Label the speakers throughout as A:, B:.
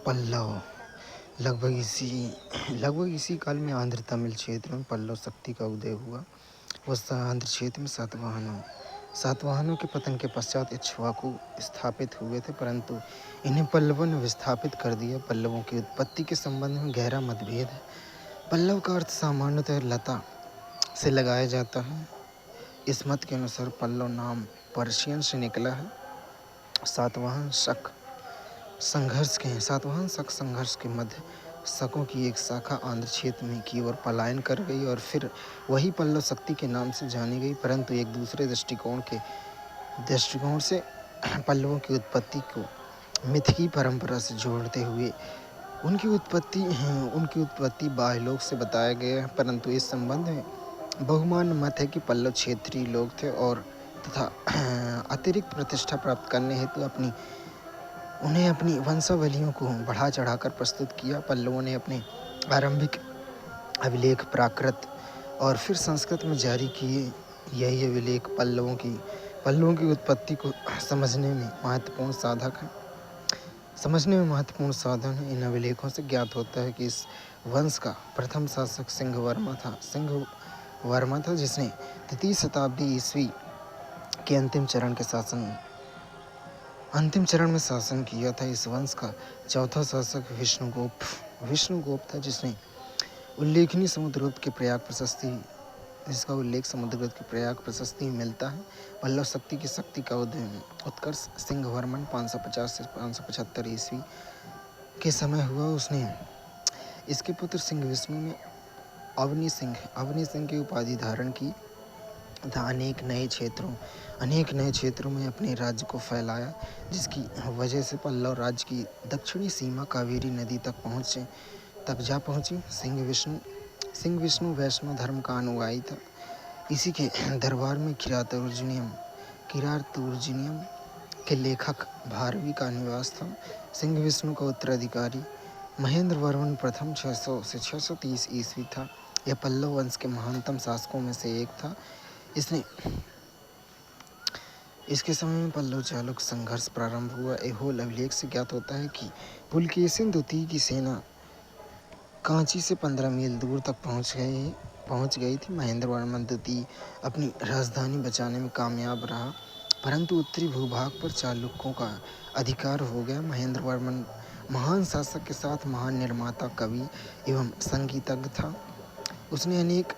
A: पल्लव लगभग इसी काल में आंध्र तमिल क्षेत्र में पल्लव शक्ति का उदय हुआ। उस आंध्र क्षेत्र में सातवाहनों के पतन के पश्चात इक्ष्वाकु स्थापित हुए थे, परंतु इन्हें पल्लवों ने विस्थापित कर दिया। पल्लवों की उत्पत्ति के संबंध में गहरा मतभेद है। पल्लव का अर्थ सामान्यतः लता से लगाया जाता है। इस मत के अनुसार पल्लव नाम पर्शियन से निकला है। सातवाहन शक संघर्ष के मध्य शकों की एक शाखा आंध्र क्षेत्र में की ओर पलायन कर गई और फिर वही पल्लव शक्ति के नाम से जानी गई, परंतु एक दूसरे दृष्टिकोण से पल्लवों की उत्पत्ति को मिथकी परंपरा से जोड़ते हुए उनकी उत्पत्ति बाह्यलोक से बताया गया है। परंतु इस संबंध में बहुमान मत है कि पल्लव क्षेत्रीय लोग थे और तथा अतिरिक्त प्रतिष्ठा प्राप्त करने हेतु उन्हें अपनी वंशावलियों को बढ़ा चढ़ाकर प्रस्तुत किया। पल्लवों ने अपने आरंभिक अभिलेख प्राकृत और फिर संस्कृत में जारी किए। यही अभिलेख पल्लवों की उत्पत्ति को समझने में महत्वपूर्ण साधन है। इन अभिलेखों से ज्ञात होता है कि इस वंश का प्रथम शासक सिंहवर्मा था, जिसने 3वीं शताब्दी ईस्वी के अंतिम चरण में शासन किया था। इस वंश का चौथा शासक विष्णुगुप्त था, जिसका उल्लेख समुद्रगुप्त के प्रयाग प्रशस्ति में मिलता है। पल्लव शक्ति का उत्कर्ष सिंहवर्मन 550 से 575 ईस्वी के समय हुआ। उसने इसके पुत्र सिंह विष्णु ने अवनी सिंह की उपाधि धारण की तथा अनेक नए क्षेत्रों में अपने राज्य को फैलाया, जिसकी वजह से पल्लव राज्य की दक्षिणी सीमा कावेरी नदी तक जा पहुंची। सिंह विष्णु वैष्णव धर्म का अनुयायी था। इसी के दरबार में किरातुर्जुनियम के लेखक भारवी का निवास था। सिंह विष्णु का उत्तराधिकारी महेंद्र वर्मन प्रथम 600 से 630 ईस्वी था। यह पल्लव वंश के महानतम शासकों में से एक था। इसके समय में पल्लव चालुक्य संघर्ष प्रारंभ हुआ। ऐहोल अभिलेख से ज्ञात होता है कि पुलकेशिन द्वितीय की सेना कांची से 15 मील दूर तक पहुंच गई थी। महेंद्र वर्मन द्वितीय अपनी राजधानी बचाने में कामयाब रहा, परंतु उत्तरी भूभाग पर चालुक्यों का अधिकार हो गया। महेंद्र वर्मन महान शासक के साथ महान निर्माता, कवि एवं संगीतज्ञ था। उसने अनेक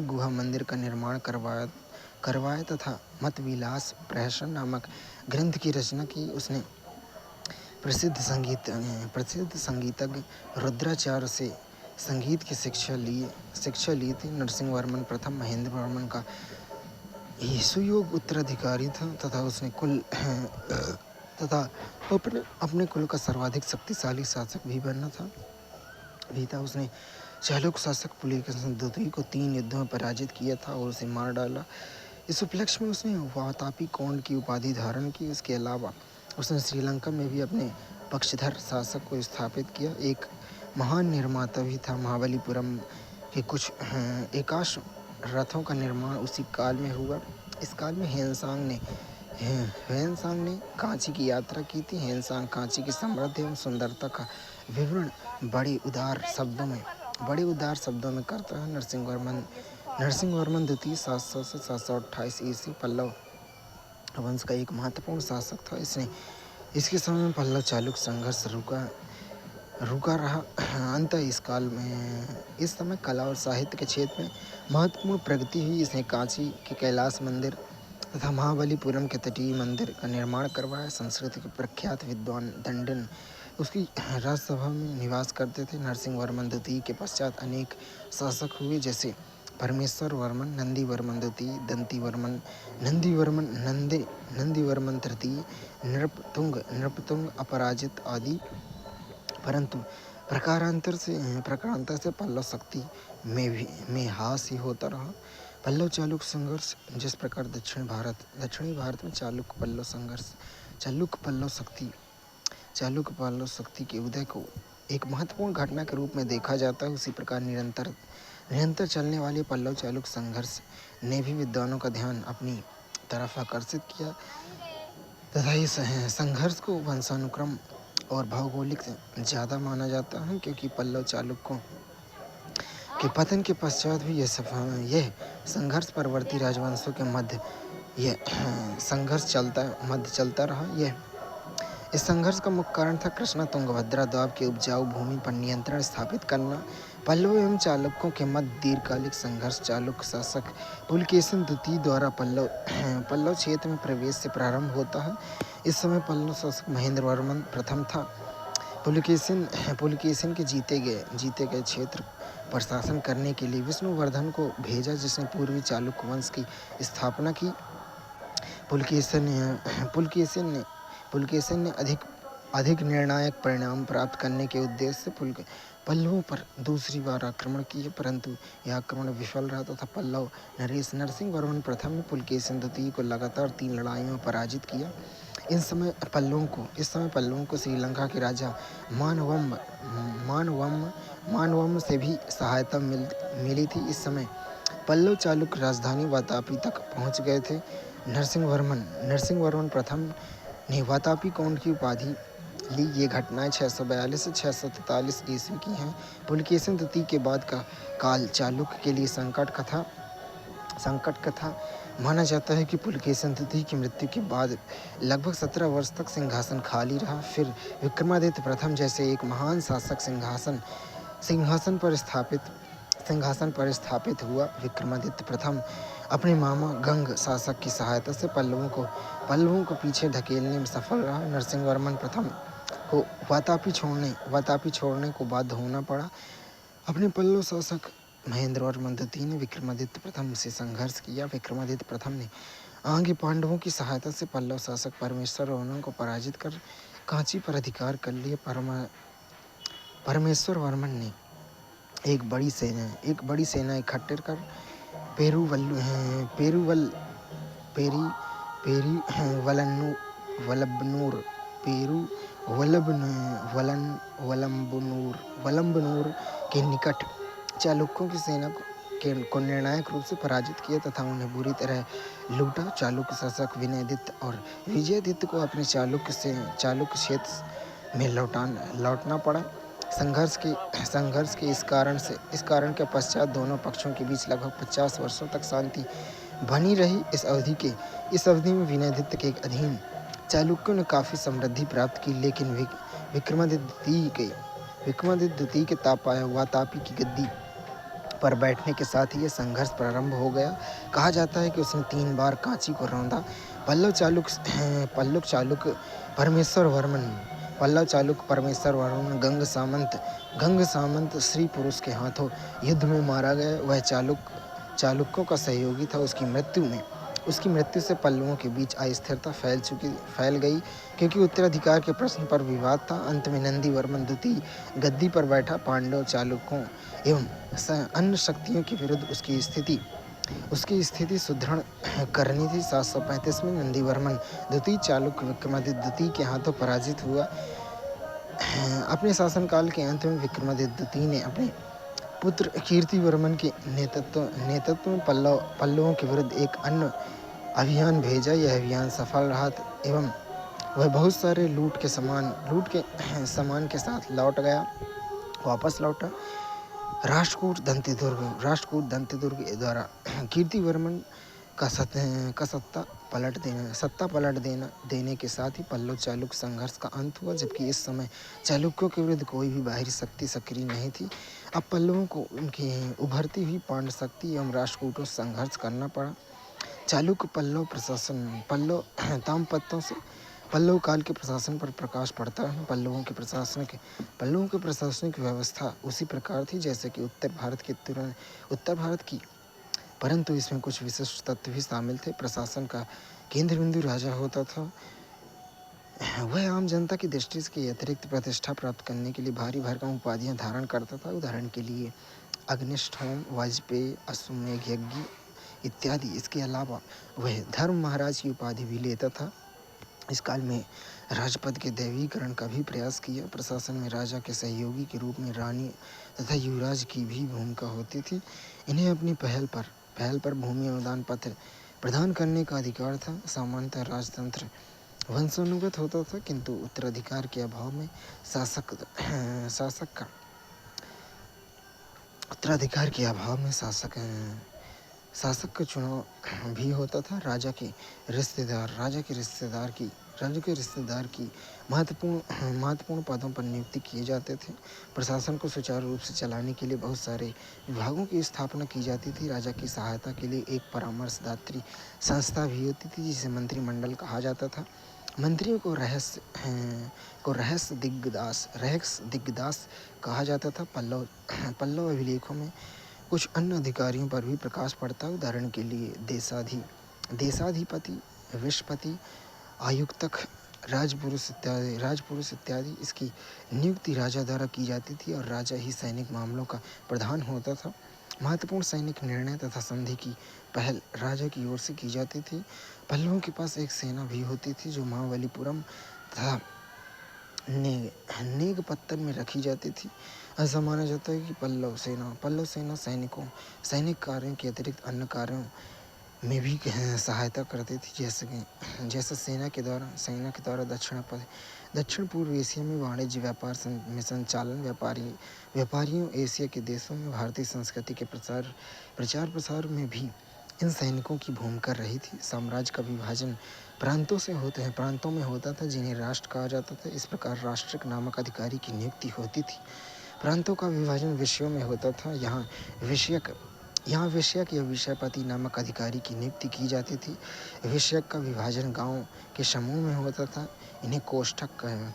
A: गुहा मंदिर का निर्माण करवाया तथा मतविलास प्रहसन नामक ग्रंथ की रचना की। उसने प्रसिद्ध संगीतज्ञ रुद्राचार्य से संगीत की शिक्षा ली थी। नरसिंह वर्मन प्रथम महेंद्र वर्मन का सुयोग्य उत्तराधिकारी था तथा अपने कुल का सर्वाधिक शक्तिशाली शासक भी बना था। उसने चालुक्य शासक पुलकेशिन द्वितीय को 3 युद्धों में पराजित किया था और उसे मार डाला। इस उपलक्ष्य में उसने वातापी कौंड की उपाधि धारण की। इसके अलावा उसने श्रीलंका में भी अपने पक्षधर शासक को स्थापित किया। एक महान निर्माता भी था। महाबलीपुरम के कुछ एकाश रथों का निर्माण उसी काल में हुआ। इस काल में ह्वेनसांग ने कांची की यात्रा की थी। ह्वेनसांग कांची की समृद्धि एवं सुंदरता का विवरण बड़े उदार शब्दों में करता है। नरसिंह वर्मन द्वितीय 700 से 728 ईस्वी पल्लव वंश का एक महत्वपूर्ण शासक था। इसके समय में पल्लव चालुक्य संघर्ष रुका रहा। अंत इस समय कला और साहित्य के क्षेत्र में महत्वपूर्ण प्रगति हुई। इसने कांची के कैलाश मंदिर तथा महाबलीपुरम के तटीय मंदिर का निर्माण करवाया। संस्कृत के प्रख्यात विद्वान दंडन उसकी राजसभा में निवास करते थे। नरसिंह वर्मन द्वितीय के पश्चात अनेक शासक हुए, जैसे परमेश्वर वर्मन, नंदी वर्मन द्वितीय, दंती वर्मन, नंदी वर्मन तृतीय, नृपतुंग अपराजित आदि। परंतु प्रकारांतर से पल्लव शक्ति में ह्रास ही होता रहा। पल्लव चालुक्य संघर्ष जिस प्रकार दक्षिणी भारत में चालुक्य पल्लव शक्ति के उदय को एक महत्वपूर्ण घटना के रूप में देखा जाता है, उसी प्रकार निरंतर चलने वाले पल्लव चालुक्य संघर्ष ने भी विद्वानों का ध्यान अपनी तरफ आकर्षित किया। तथा इस संघर्ष को वंशानुक्रम और भौगोलिक ज़्यादा माना जाता है, क्योंकि पल्लव चालुक्यों के पतन के पश्चात भी यह संघर्ष परवर्ती राजवंशों के मध्य यह संघर्ष चलता रहा। यह इस संघर्ष का मुख्य कारण था कृष्णा तुंगभद्रा द्वीप की उपजाऊ भूमि पर नियंत्रण स्थापित करना। पल्लव एवं चालुक्यों के मध्य दीर्घकालिक संघर्ष चालुक्य शासक पुलकेशिन द्वितीय द्वारा पल्लव क्षेत्र में प्रवेश से प्रारंभ होता है। इस समय पल्लव शासक महेंद्र वर्मन प्रथम था। पुलकेशिन के जीते गए क्षेत्र पर शासन करने के लिए विष्णुवर्धन को भेजा, जिसने पूर्वी चालुक्य वंश की स्थापना की। पुलकेशिन ने अधिक निर्णायक परिणाम प्राप्त करने के उद्देश्य से पल्लवों पर दूसरी बार आक्रमण किया, परंतु यह आक्रमण विफल रहा तथा पल्लव नरेश नरसिंह वर्मन प्रथम ने पुलकेशिन द्वितीय को लगातार 3 लड़ाइयों में पराजित किया। इस समय पल्लवों को श्रीलंका के राजा मानवम से भी सहायता मिली थी। इस समय पल्लव चालुक्य राजधानी वातापी तक पहुंच गए थे। नरसिंह वर्मन प्रथम ने वातापी कौंड की उपाधि ली। ये घटनाएं 642 से 643 ईस्वी की हैं। पुलकेशिन द्वितीय के बाद का काल चालुक्य के लिए संकट का था। माना जाता है कि पुलकेशिन द्वितीय की मृत्यु के बाद लगभग 17 वर्ष तक सिंहासन खाली रहा। फिर विक्रमादित्य प्रथम जैसे एक महान शासक सिंहासन पर स्थापित हुआ। विक्रमादित्य प्रथम अपने मामा गंग शासक की सहायता से पल्लवों को पीछे धकेलने में सफल रहा। नरसिंह वर्मन प्रथम को वातापी छोड़ने को बाध्य होना पड़ा। अपने पल्लव शासक महेंद्र वर्मन द्वितीय ने विक्रमादित्य प्रथम से संघर्ष किया। विक्रमादित्य प्रथम ने आगे पांडवों की सहायता से पल्लव शासक परमेश्वर वर्मन को पराजित कर कांची पर अधिकार कर लिया। परमेश्वर वर्मन ने एक बड़ी सेना इकट्ठे कर वलंबनूर के निकट चालुक्यों की सेना को निर्णायक रूप से पराजित किया तथा उन्हें बुरी तरह लूटा। चालुक्य शासक विनयदित्य और विजयादित्य को अपने चालुक्य क्षेत्र में लौटना पड़ा। संघर्ष के इस कारण के पश्चात दोनों पक्षों के बीच लगभग 50 वर्षों तक शांति बनी रही। इस अवधि में विनयदित्य के अधीन चालुक्यों ने काफी समृद्धि प्राप्त की, लेकिन विक्रमादित्य द्वितीय के वातापी की गद्दी पर बैठने के साथ ही यह संघर्ष प्रारंभ हो गया। कहा जाता है कि उसने 3 बार कांची को रौंदा। पल्लव चालुक्य परमेश्वर वर्मन गंग सामंत स्त्री पुरुष के हाथों युद्ध में मारा गया। वह चालुक्यों का सहयोगी था। उसकी मृत्यु से पल्लवों के बीच अस्थिरता फैल गई, क्योंकि उत्तराधिकार के प्रश्न पर विवाद था। अंत में नंदी वर्मन द्वितीय गद्दी पर बैठा। पांडव चालुक्यों एवं अन्य शक्तियों के विरुद्ध उसकी स्थिति सुदृढ़ करनी थी। 735 में नंदी वर्मन द्वितीय चालुक्य विक्रमादित्य द्वितीय के हाथों पराजित हुआ। अपने शासनकाल के अंत में विक्रमादित्य द्वितीय ने अपने पुत्र कीर्तिवर्मन के नेतृत्व में पल्लवों के विरुद्ध एक अन्य अभियान भेजा। यह अभियान सफल रहा एवं वह बहुत सारे लूट के सामान के साथ वापस लौटा। राष्ट्रकूट दंतेदुर्ग द्वारा कीर्तिवर्मन का सत्ता पलट देने के साथ ही पल्लव चालुक्य संघर्ष का अंत हुआ, जबकि इस समय चालुक्यों के विरुद्ध कोई भी बाहरी शक्ति सक्रिय नहीं थी। अब पल्लवों को उनकी उभरती हुई पांड्य शक्ति एवं राष्ट्रकूटों से संघर्ष करना पड़ा। चालुक्य ताम्रपत्रों से पल्लव काल के प्रशासन पर प्रकाश पड़ता है। पल्लवों के प्रशासनिक व्यवस्था उसी प्रकार थी जैसे कि उत्तर भारत की, परंतु इसमें कुछ विशिष्ट तत्व भी शामिल थे। प्रशासन का केंद्र बिंदु राजा होता था। वह आम जनता की दृष्टि से अतिरिक्त प्रतिष्ठा प्राप्त करने के लिए भारी भरकम उपाधियां धारण करता था। उदाहरण के लिए अग्निष्ठ होम, वाजपेयी, अश्वमेध यज्ञ इत्यादि। इसके अलावा वह धर्म महाराज की उपाधि भी लेता था। इस काल में राजपद के दैवीकरण का भी प्रयास किया। प्रशासन में राजा के सहयोगी के रूप में रानी तथा युवराज की भी भूमिका होती थी। इन्हें अपनी पहल पर भूमि अनुदान पत्र प्रदान करने का अधिकार था। सामान्यतः राजतंत्र वंशानुगत होता था, किंतु उत्तराधिकार के अभाव में शासक का उत्तराधिकार के अभाव में शासक का चुनाव भी होता था। राजा के रिश्तेदार की महत्वपूर्ण पदों पर नियुक्ति किए जाते थे। प्रशासन को सुचारू रूप से चलाने के लिए बहुत सारे विभागों की स्थापना की जाती थी। राजा की सहायता के लिए एक परामर्शदात्री संस्था भी होती थी, जिसे मंत्रिमंडल कहा जाता था। मंत्रियों को रहस्य दिग्गदास कहा जाता था। पल्लव अभिलेखों में कुछ अन्य अधिकारियों पर भी प्रकाश पड़ता है। उदाहरण के लिए देशाधिपति, विशपति, आयुक्तक, राजपुरुष इत्यादि। इसकी नियुक्ति राजा द्वारा की जाती थी और राजा ही सैनिक मामलों का प्रधान होता था। महत्वपूर्ण सैनिक निर्णय तथा संधि की पहल राजा की ओर से की जाती थी। पल्लवों के पास एक सेना भी होती थी जो महाबलीपुरम तथा नेगपत्तन में रखी जाती थी। ऐसा माना जाता है कि पल्लव सेना सैनिक कार्यों के अतिरिक्त अन्य कार्यों में भी सहायता करती थी, जैसे सेना के द्वारा दक्षिण पूर्व एशिया में वाणिज्य व्यापार में संचालन, व्यापारियों एशिया के देशों में भारतीय संस्कृति के प्रचार प्रसार में भी इन सैनिकों की भूमिका रही थी। साम्राज्य का विभाजन प्रांतों में होता था, जिन्हें राष्ट्र कहा जाता था। इस प्रकार राष्ट्रक नामक अधिकारी की नियुक्ति होती थी। प्रांतों का विभाजन विषयों में होता था। यहाँ विषयक या विषयपति नामक अधिकारी की नियुक्ति की जाती थी। विषयक का विभाजन गांव के समूह में होता था। इन्हें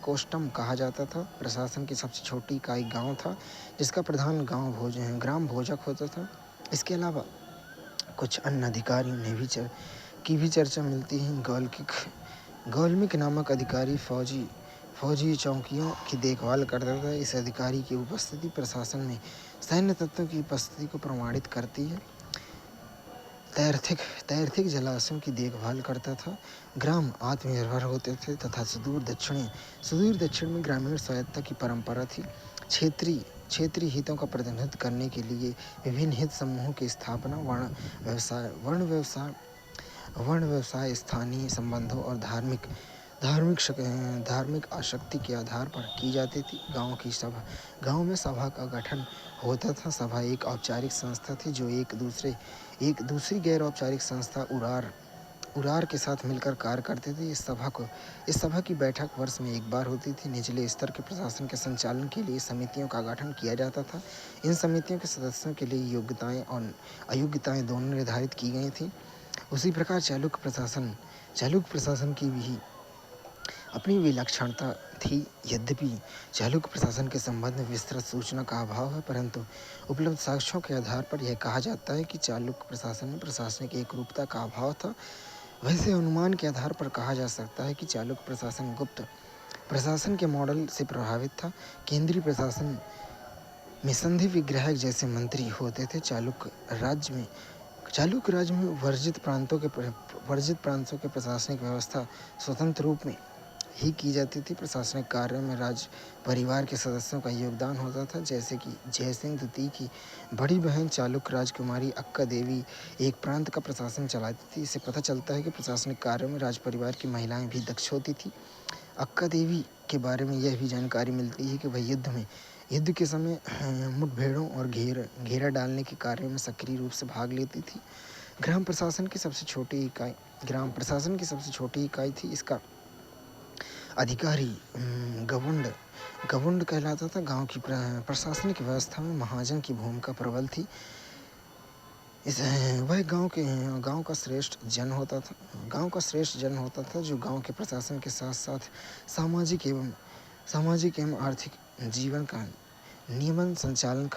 A: कोष्टम कहा जाता था। प्रशासन की सबसे छोटी इकाई गांव था, जिसका प्रधान ग्राम भोजक होता था। इसके अलावा कुछ अन्य अधिकारियों की भी चर्चा मिलती है। गौलमिक नामक अधिकारी फौजी चौकियों की देखभाल करता था। इस अधिकारी की उपस्थिति प्रशासन में सैन्य तत्वों की उपस्थिति को प्रमाणित करती है। तैर्थिक जलाशयों की देखभाल करता था। ग्राम आत्मनिर्भर होते थे तथा सुदूर दक्षिण में ग्रामीण स्वायत्तता की परंपरा थी। क्षेत्रीय हितों का प्रतिनिधित्व करने के लिए विभिन्न हित समूहों की स्थापना वर्ण व्यवसाय स्थानीय संबंधों और धार्मिक आसक्ति के आधार पर की जाती थी। गांव में सभा का गठन होता था। सभा एक औपचारिक संस्था थी जो एक दूसरी गैर औपचारिक संस्था उरार के साथ मिलकर कार्य करती थी। इस सभा की बैठक वर्ष में एक बार होती थी। निचले स्तर के प्रशासन के संचालन के लिए समितियों का गठन किया जाता था। इन समितियों के सदस्यों के लिए योग्यताएं और अयोग्यताएं दोनों निर्धारित की गई थी। उसी प्रकार चालुक्य प्रशासन की भी अपनी विलक्षणता थी। यद्यपि चालुक्य प्रशासन के संबंध में विस्तृत सूचना का अभाव है, परंतु उपलब्ध साक्ष्यों के आधार पर यह कहा जाता है कि चालुक्य प्रशासन में प्रशासनिक एकरूपता का अभाव था। वैसे अनुमान के आधार पर कहा जा सकता है कि चालुक्य प्रशासन गुप्त प्रशासन के मॉडल से प्रभावित था। केंद्रीय प्रशासन में संधि विग्राहक जैसे मंत्री होते थे। चालुक्य राज्य में वर्जित प्रांतों के प्रशासनिक व्यवस्था स्वतंत्र रूप में ही की जाती थी। प्रशासनिक कार्यों में राज परिवार के सदस्यों का योगदान होता था, जैसे कि जयसिंह द्वितीय की बड़ी बहन चालुक्य राजकुमारी अक्का देवी एक प्रांत का प्रशासन चलाती थी। इससे पता चलता है कि प्रशासनिक कार्यों में राज परिवार की महिलाएं भी दक्ष होती थी। अक्का देवी के बारे में यह भी जानकारी मिलती है कि वह युद्ध के समय मुठभेड़ों और घेरा डालने के कार्यों में सक्रिय रूप से भाग लेती थी। ग्राम प्रशासन की सबसे छोटी इकाई थी। इसका अधिकारी गवुंड कहलाता था। गांव की प्रशासनिक व्यवस्था में महाजन की भूमिका प्रबल थी। वह गांव का श्रेष्ठ जन होता था जो गांव के प्रशासन के साथ साथ सामाजिक एवं आर्थिक जीवन का नियमन संचालन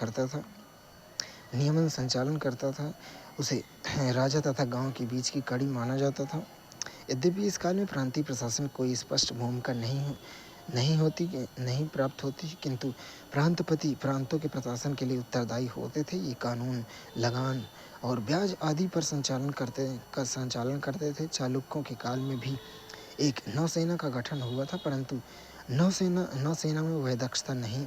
A: करता था। उसे राजा तथा गांव के बीच की कड़ी माना जाता था। यद्यपि इस काल में प्रांतीय प्रशासन कोई स्पष्ट भूमिका नहीं प्राप्त होती, किंतु प्रांतपति प्रांतों के प्रशासन के लिए उत्तरदायी होते थे। ये कानून, लगान और ब्याज आदि पर संचालन करते थे। चालुक्यों के काल में भी एक नौसेना का गठन हुआ था, परंतु नौसेना में वह दक्षता नहीं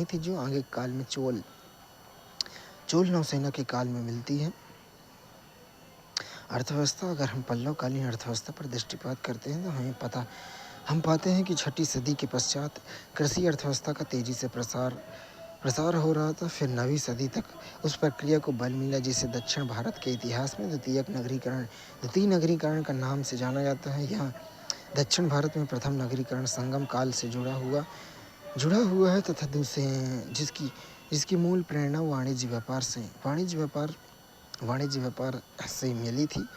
A: थी जो आगे काल में चोल नौसेना के काल में मिलती है। अर्थव्यवस्था, अगर हम पल्लवकालीन अर्थव्यवस्था पर दृष्टिपात करते हैं तो हम पाते हैं कि छठी सदी के पश्चात कृषि अर्थव्यवस्था का तेजी से प्रसार हो रहा था। फिर 9वीं सदी तक उस प्रक्रिया को बल मिला जिसे दक्षिण भारत के इतिहास में द्वितीय नगरीकरण का नाम से जाना जाता है। यह दक्षिण भारत में प्रथम नगरीकरण संगम काल से जुड़ा हुआ है तथा दूसरे जिसकी मूल प्रेरणा वाणिज्य व्यापार से मिली थी।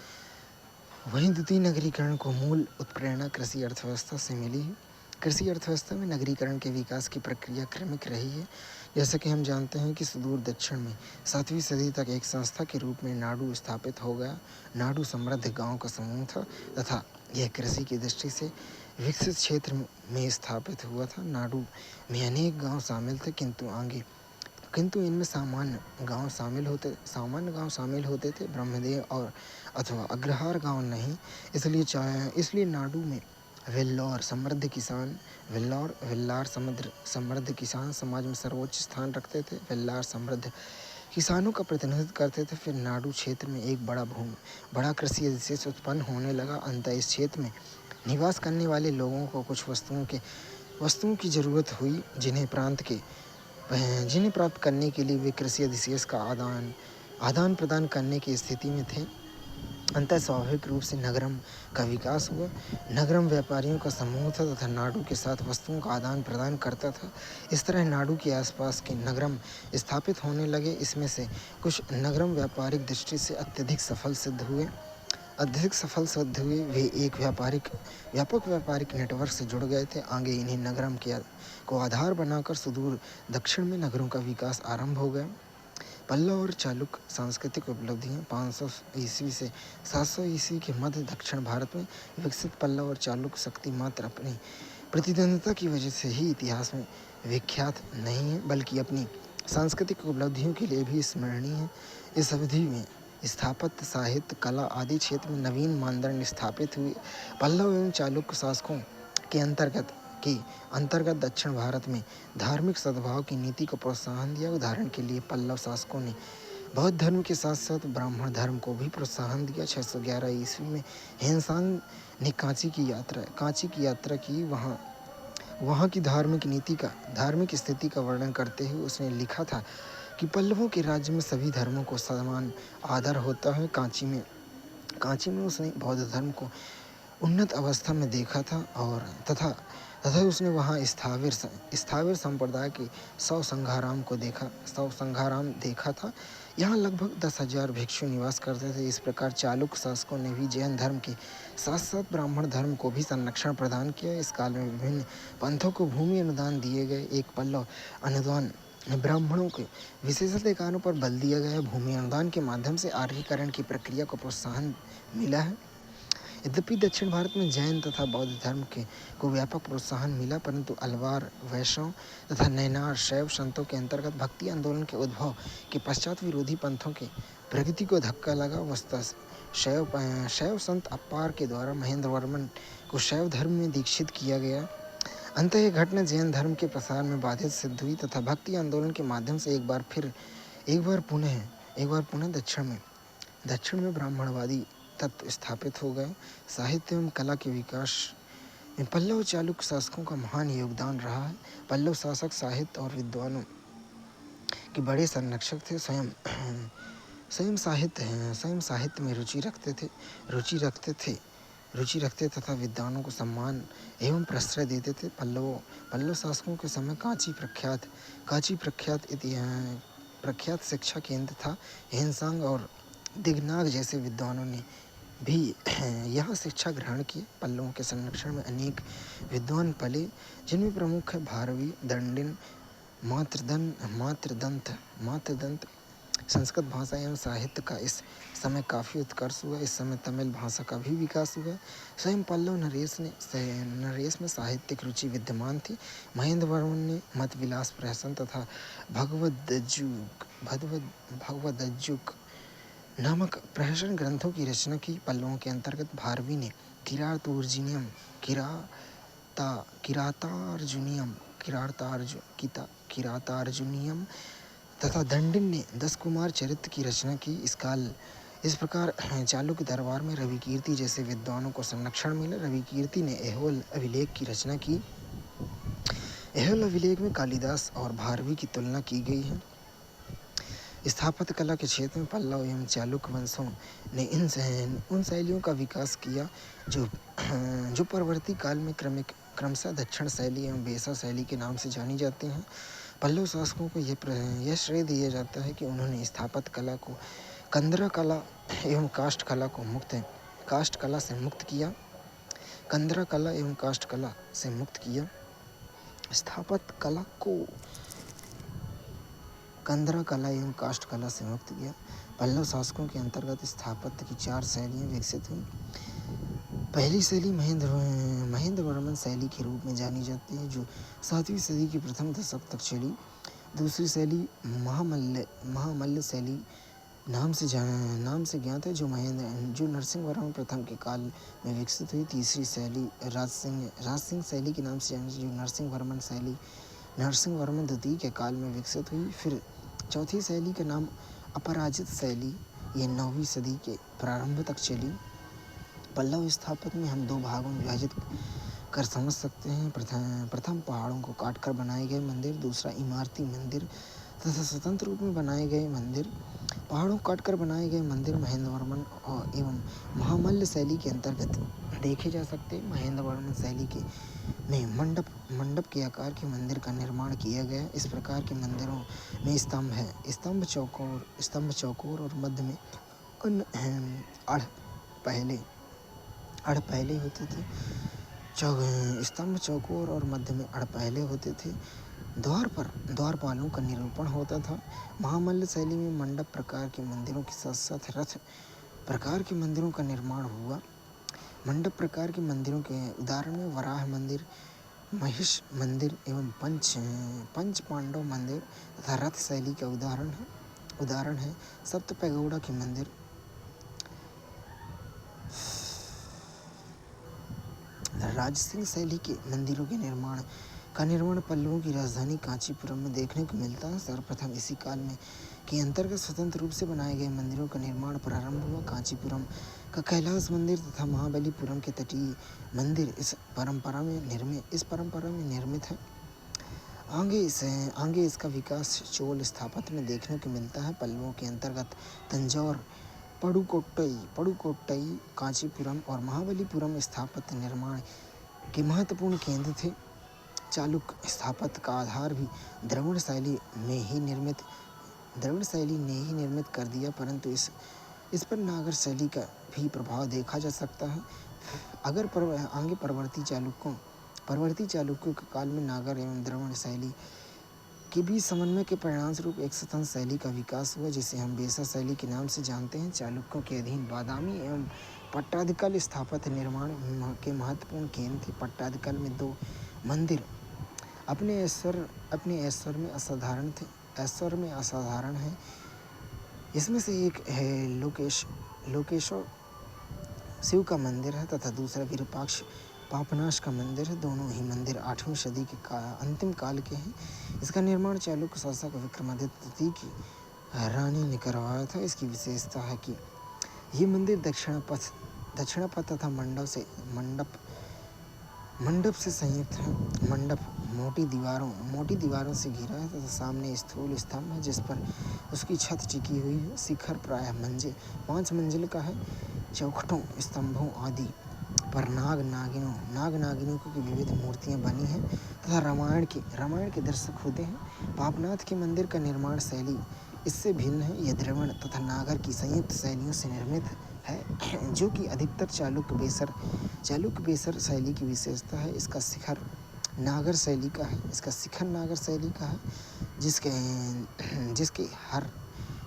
A: वहीं द्वितीय नगरीकरण को मूल उत्प्रेरणा कृषि अर्थव्यवस्था से मिली है। कृषि अर्थव्यवस्था में नगरीकरण के विकास की प्रक्रिया क्रमिक रही है। जैसा कि हम जानते हैं कि सुदूर दक्षिण में 7वीं सदी तक एक संस्था के रूप में नाडु स्थापित हो गया। नाडु समृद्ध गांव का समूह था तथा यह कृषि की दृष्टि से विकसित क्षेत्र में स्थापित हुआ था। नाडु में अनेक गांव शामिल थे किंतु इनमें सामान्य गांव शामिल होते थे, ब्रह्मदेव और अथवा अग्रहार गांव नहीं। इसलिए नाडु में विल्लार समृद्ध किसान समाज में सर्वोच्च स्थान रखते थे। विल्लार समृद्ध किसानों का प्रतिनिधित्व करते थे। फिर नाडु क्षेत्र में एक बड़ा कृषि अधिशेष उत्पन्न होने लगा। अंततः इस क्षेत्र में निवास करने वाले लोगों को कुछ वस्तुओं की जरूरत हुई जिन्हें प्राप्त करने के लिए वे कृषि अधिशेष का आदान प्रदान करने की स्थिति में थे। अंततः स्वाभाविक रूप से नगरम का विकास हुआ। नगरम व्यापारियों का समूह था तथा नाडु के साथ वस्तुओं का आदान प्रदान करता था। इस तरह नाडु के आसपास के नगरम स्थापित होने लगे। इसमें से कुछ नगरम व्यापारिक दृष्टि से अत्यधिक सफल सिद्ध हुए। वे एक व्यापक व्यापारिक नेटवर्क से जुड़ गए थे। आगे इन्हीं नगरम को आधार बनाकर सुदूर दक्षिण में नगरों का विकास आरंभ हो गया। पल्लव और चालुक्य सांस्कृतिक उपलब्धियाँ 500 ईस्वी से 700 ईस्वी के मध्य दक्षिण भारत में विकसित पल्लव और चालुक्य शक्ति मात्र अपनी प्रतिद्वंद्विता की वजह से ही इतिहास में विख्यात नहीं है, बल्कि अपनी सांस्कृतिक उपलब्धियों के लिए भी स्मरणीय है। इस अवधि में स्थापत्य, साहित्य, कला आदि क्षेत्र में नवीन मानदंड स्थापित हुए। पल्लव एवं चालुक्य शासकों के अंतर्गत दक्षिण भारत में धार्मिक सद्भाव की नीति को प्रोत्साहन दिया। उदाहरण के लिए पल्लव शासकों ने बौद्ध धर्म के साथ साथ ब्राह्मण धर्म को भी प्रोत्साहन दिया। 611 ईस्वी में हेनसांग ने कांची की यात्रा की। वहाँ की धार्मिक स्थिति का वर्णन करते हुए उसने लिखा था कि पल्लवों के राज्य में सभी धर्मों को समान आदर होता है। कांची में उसने बौद्ध धर्म को उन्नत अवस्था में देखा था और तथा उसने वहाँ स्थावर संप्रदाय के 100 संघाराम देखा था। यहाँ लगभग 10,000 भिक्षु निवास करते थे। इस प्रकार चालुक्य शासकों ने भी जैन धर्म के साथ साथ ब्राह्मण धर्म को भी संरक्षण प्रदान किया। इस काल में विभिन्न पंथों को भूमि अनुदान दिए गए। एक पल्लव अनुदान ब्राह्मणों के विशेषाधिकारों पर बल दिया गया। भूमि अनुदान के माध्यम से आर्यीकरण की प्रक्रिया को प्रोत्साहन मिला है। यद्यपि दक्षिण भारत में जैन तथा बौद्ध धर्म को व्यापक प्रोत्साहन मिला, परंतु अलवार, वैष्णव तथा नैनार शैव संतों के अंतर्गत भक्ति आंदोलन के उद्भव के पश्चात विरोधी पंथों के प्रगति को धक्का लगा। वस्तुतः शैव संत अप्पार के द्वारा महेंद्र वर्मन को शैव धर्म में दीक्षित किया गया। अंततः यह घटना जैन धर्म के प्रसार में बाधित सिद्ध हुई तथा भक्ति आंदोलन के माध्यम से एक बार पुनः दक्षिण में ब्राह्मणवादी तत्व स्थापित हो गए। साहित्य एवं कला के विकास में पल्लव चालुक्य शासकों का महान योगदान रहा है। पल्लव शासक साहित्य और विद्वानों के बड़े संरक्षक थे। स्वयं साहित्य में रुचि रखते तथा विद्वानों को सम्मान एवं प्रश्रय देते थे। पल्लव शासकों के समय कांची प्रख्यात शिक्षा केंद्र था। हेनसांग और दिगनाग जैसे विद्वानों ने भी यहाँ शिक्षा ग्रहण की। पल्लवों के संरक्षण में अनेक विद्वान पले, जिनमें प्रमुख है भारवी, दंडिन, मात्रदंत। संस्कृत भाषा एवं साहित्य का इस समय काफ़ी उत्कर्ष हुआ। इस समय तमिल भाषा का भी विकास हुआ। स्वयं पल्लव नरेश में साहित्यिक रुचि विद्यमान थी। महेंद्र वर्मन ने मत विलास प्रहसन तथा भगवदज्जुक नामक प्रहसन ग्रंथों की रचना की। पल्लवों के अंतर्गत भारवी ने किरातार्जुनीयम तथा दंडिन ने 10 कुमार चरित्र की रचना की। इस प्रकार चालुक्य दरबार में रविकीर्ति जैसे विद्वानों को संरक्षण मिला। रविकीर्ति ने ऐहोल अभिलेख की रचना की। ऐहोल अभिलेख में कालिदास और भारवी की तुलना की गई है। स्थापत्य कला के क्षेत्र में पल्लव एवं चालुक्य वंशों ने उन शैलियों का विकास किया जो परवर्ती काल में क्रमशः दक्षिण शैली एवं बेसा शैली के नाम से जानी जाती हैं। पल्लव शासकों को यह श्रेय दिया जाता है कि उन्होंने स्थापत्य कला को कंदरा कला एवं काष्ठ कला से मुक्त किया। कंदरा कला एवं काष्ठ कला से मुक्त किया। स्थापत्य कला को कंदरा कला एवं काष्ठ कला से मुक्त किया। पल्लव शासकों के अंतर्गत स्थापत्य की 4 शैलियाँ विकसित हुई। पहली शैली महेंद्र वर्मन शैली के रूप में जानी जाती है, जो 7वीं सदी के प्रथम दशक तक चली। दूसरी शैली महामल्ल शैली नाम से ज्ञात है, जो नरसिंह प्रथम के काल में विकसित हुई। तीसरी शैली राजसिंह शैली के नाम से जानी, जो नरसिंह वर्मन द्वितीय के काल में विकसित हुई। फिर चौथी शैली का नाम अपराजित शैली, ये 9वीं सदी के प्रारंभ तक चली। पल्लव स्थापत्य में हम 2 भागों में विभाजित कर समझ सकते हैं। प्रथम पहाड़ों को काटकर बनाए गए मंदिर, दूसरा इमारती मंदिर तथा स्वतंत्र रूप में बनाए गए मंदिर। पहाड़ों को काटकर बनाए गए मंदिर महेंद्र वर्मन एवं महामल्ल शैली के अंतर्गत देखे जा सकते हैं। महेंद्र वर्मन शैली में मंडप के आकार के मंदिर का निर्माण किया गया। इस प्रकार के मंदिरों में स्तंभ चौकोर और मध्य में अड़ पहले होते थे। स्तंभ चौकोर और मध्य में अड़ पहले होते थे। द्वारपालों का निरूपण होता था। महामल्ल शैली में मंडप प्रकार के मंदिरों के साथ साथ रथ प्रकार के मंदिरों का निर्माण हुआ। मंडप प्रकार के मंदिरों के उदाहरण में वराह मंदिर, महिष मंदिर एवं पंच पांडव मंदिर तथा रथ शैली का उदाहरण है सप्त पैगोडा के मंदिर। राजसिंह शैली के मंदिरों के निर्माण पल्लवों की राजधानी कांचीपुरम में देखने को मिलता है। सर्वप्रथम इसी काल में के अंतर्गत स्वतंत्र रूप से बनाए गए मंदिरों का निर्माण प्रारंभ हुआ। कांचीपुरम का कैलाश मंदिर तथा महाबलीपुरम के तटीय मंदिर इस परंपरा में निर्मित है। आगे इसका विकास चोल स्थापत्य में देखने को मिलता है। पल्लवों के अंतर्गत तंजौर, पडुकोट्टई, कांचीपुरम और महाबलीपुरम स्थापत्य निर्माण के महत्वपूर्ण केंद्र थे। चालुक्य स्थापत्य का आधार भी द्रविड़ शैली ने ही निर्मित कर दिया, परंतु इस पर नागर शैली का भी प्रभाव देखा जा सकता है। आगे परवर्ती चालुक्यों के काल में नागर एवं द्रविड़ शैली के बीच समन्वय के परिणामस्वरूप एक स्वतंत्र शैली का विकास हुआ, जिसे हम बेसा शैली के नाम से जानते हैं। चालुक्यों के अधीन बादामी एवं पट्टादकल स्थापत्य निर्माण के महत्वपूर्ण केंद्र थे। पट्टादकल में 2 मंदिर अपने ऐश्वर्य में असाधारण है। इसमें से एक है लोकेश्वर शिव का मंदिर है तथा दूसरा विरूपाक्ष पापनाश का मंदिर है। दोनों ही मंदिर 8वीं सदी के अंतिम काल के हैं। इसका निर्माण चालुक्य शासक विक्रमादित्य तृतीय की रानी ने करवाया था। इसकी विशेषता है कि ये मंदिर दक्षिण पथ तथा मंडप से संयुक्त है। मंडप मोटी दीवारों से घिरा है तथा सामने स्थूल स्तंभ है, जिस पर उसकी छत टिकी हुई है। शिखर प्रायः 5 मंजिल का है। चौखटों, स्तंभों आदि पर नाग नागिनों की विविध मूर्तियां बनी हैं तथा रामायण के दृश्य खुदे हैं। पापनाथ के मंदिर का निर्माण शैली इससे भिन्न है। यह द्रविड़ तथा नागर की संयुक्त शैलियों से निर्मित है, जो कि अधिकतर चालुक्य बेसर शैली की विशेषता है। इसका शिखर नागर शैली का है,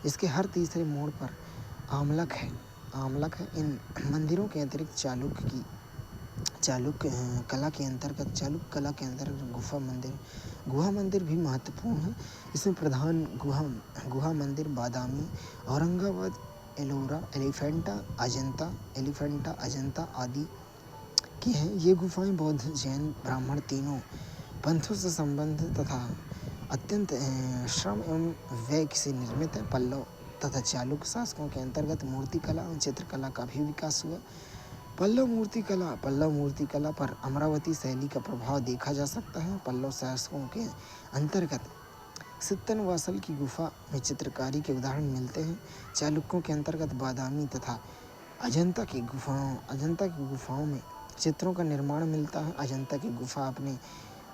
A: जिसके हर तीसरे मोड़ पर आमलक है। इन मंदिरों के अतिरिक्त चालुक्य कला के अंतर्गत गुहा मंदिर भी महत्वपूर्ण है। इसमें प्रधान गुहा मंदिर बादामी, औरंगाबाद, एलोरा, एलिफेंटा, अजंता आदि की हैं। ये गुफाएं बौद्ध, जैन, ब्राह्मण तीनों पंथों से संबंधित तथा अत्यंत श्रम एवं व्यय से निर्मित है। तथा चालुक्य शासकों के अंतर्गत मूर्तिकला और चित्रकला का भी विकास हुआ। पल्लव मूर्तिकला पर अमरावती शैली का प्रभाव देखा जा सकता है। पल्लव शासकों के अंतर्गत सित्तनवासल की गुफा में चित्रकारी के उदाहरण मिलते हैं। चालुक्यों के अंतर्गत बादामी तथा अजंता की गुफाओं में चित्रों का निर्माण मिलता है। अजंता की गुफा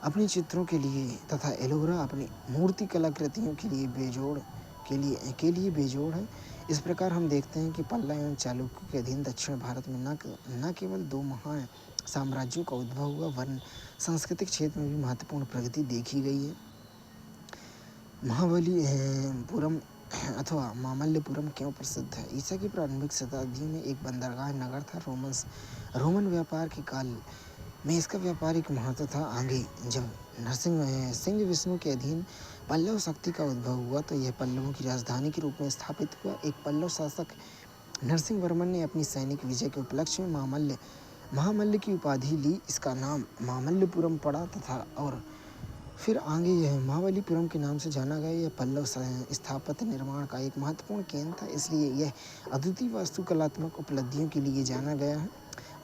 A: अपने चित्रों के लिए तथा एलोरा अपनी मूर्ति कलाकृतियों के लिए बेजोड़ है। इस प्रकार हम देखते हैं कि पल्लव एवं चालुक्यों के अधीन दक्षिण भारत में न केवल दो महान साम्राज्यों का उद्भव हुआ, वरन सांस्कृतिक क्षेत्र में भी महत्वपूर्ण प्रगति देखी गई है। महाबलीपुरम अथवा मामल्लपुरम क्यों प्रसिद्ध है? ईसा की प्रारंभिक शताब्दी में एक बंदरगाह नगर था। रोमन व्यापार के काल में इसका व्यापारिक महत्व था। आगे जब सिंह विष्णु के अधीन पल्लव शक्ति का उद्भव हुआ तो यह पल्लवों की राजधानी के रूप में स्थापित हुआ। एक पल्लव शासक नरसिंह वर्मन ने अपनी सैनिक विजय के उपलक्ष्य में महामल्ल की उपाधि ली। इसका नाम मामल्लपुरम पड़ा तथा और फिर आगे यह महाबलीपुरम के नाम से जाना गया। यह पल्लव स्थापत्य निर्माण का एक महत्वपूर्ण केंद्र था, इसलिए यह अद्वितीय वास्तुकलात्मक उपलब्धियों के लिए जाना गया है।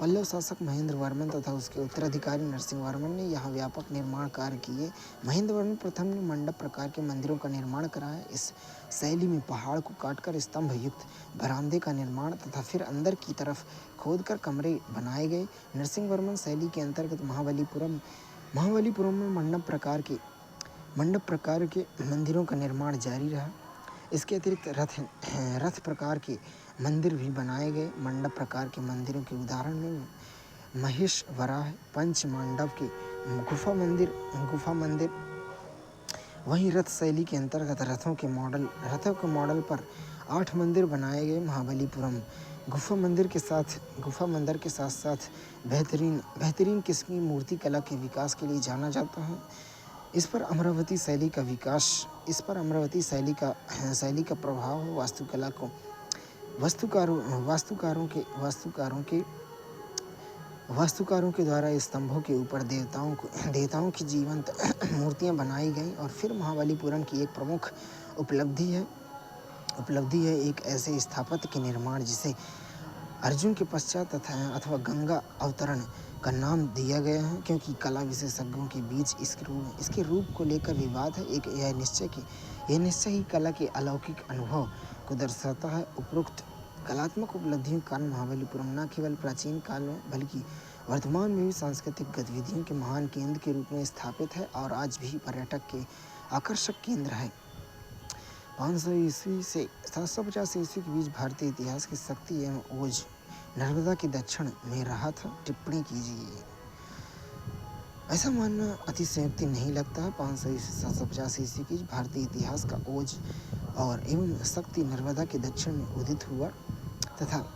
A: पल्लव शासक महेंद्र वर्मन तथा उसके उत्तराधिकारी नरसिंह वर्मन ने यहाँ व्यापक निर्माण कार्य किए। महेंद्र वर्मन प्रथम ने मंडप प्रकार के मंदिरों का निर्माण कराया। इस शैली में पहाड़ को काटकर स्तंभ युक्त बरामदे का निर्माण तथा फिर अंदर की तरफ खोदकर कमरे बनाए गए। नरसिंह वर्मन शैली के अंतर्गत महाबलीपुरम में मंडप प्रकार के मंदिरों का निर्माण जारी रहा। इसके अतिरिक्त रथ प्रकार के मंदिर भी बनाए गए। मंडप प्रकार के मंदिरों के उदाहरण में महेश वराह पंच मांडव के गुफा मंदिर। वहीं रथ शैली के अंतर्गत रथों के मॉडल पर 8 मंदिर बनाए गए। महाबलीपुरम गुफा मंदिर के साथ साथ बेहतरीन किस्म की मूर्ति कला के विकास के लिए जाना जाता है। इस पर अमरावती शैली का प्रभाव वास्तुकारों के द्वारा स्तंभों के ऊपर देवताओं की जीवंत मूर्तियां बनाई गईं। और फिर महाबलीपुरम की एक प्रमुख उपलब्धि है एक ऐसे स्थापत्य के निर्माण जिसे अर्जुन के पश्चात अथवा गंगा अवतरण का नाम दिया गया है, क्योंकि कला विशेषज्ञों के बीच इसके रूप को लेकर विवाद है। यह निश्चय ही कला के अलौकिक अनुभव को दर्शाता है। उपरोक्त कलात्मक उपलब्धियों के कारण महाबलीपुरम न केवल प्राचीन काल में बल्कि वर्तमान में भी सांस्कृतिक गतिविधियों के महान केंद्र के रूप में स्थापित है और आज भी पर्यटक के आकर्षक केंद्र है। 500 ईस्वी से 750 ईस्वी के बीच भारतीय इतिहास की शक्ति एवं ओज नर्मदा के दक्षिण में रहा था। टिप्पणी कीजिए। ऐसा मानना अतिशयोक्ति नहीं लगता है। 500 ईस्वी से 750 ईस्वी के बीच भारतीय इतिहास का ओज और एवं शक्ति नर्मदा के दक्षिण में उदित हुआ तथा